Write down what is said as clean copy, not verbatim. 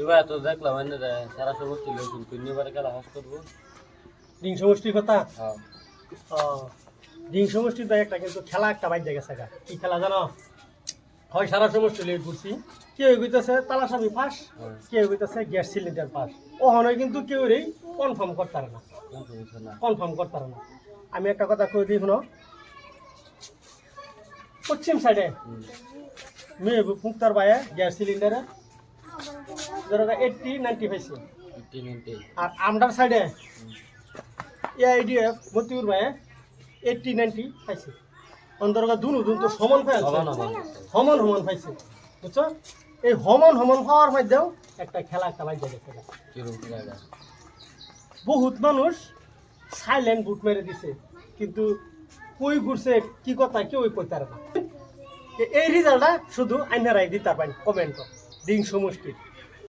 এবার তো দেখলাম মানে সারা সমস্ত লোক কিন্তু এবারে খেলা হাস করবো। রিং সমষ্টির কথা হ্যাঁ রিং সমষ্টির তো একটা কিন্তু খেলা একটা বাইর জায়গা থাকা কি খেলা জানো হয় সারা সমষ্টি লেট করছি কেউ হইতেছে তালাসাবি পাস কেউ হইতেছে গ্যাস সিলিন্ডার পাস ওখানে কিন্তু কেউ কনফার্ম করতে পারে না কনফার্ম করতে পারে না আমি একটা কথা কই দিই শুনো পশ্চিম সাইডে মেয়ে মুক্তার বাইরে গ্যাস সিলিন্ডারে ধরো 80-90 পাইছে আর আমরার সাইডে এআইডিএফ মতিউর ভাইয়ে 80-90 পাইছে অন্তর্গত দুনু তো সমান পাইছে সমান সমান পাইছে বুঝছো এই সমান সমান হওয়ার মধ্যেও একটা খেলা একটা বাইর গেছে বহুত মানুষ সাইলেন্ট বুট মেরে দিছে কিন্তু কই ঘুরছে কি কথা কেউ কইতে পারে না এই রেজাল্টটা শুধু আইনারাই দিতে পারেন কমেন্ট রিং সমষ্টির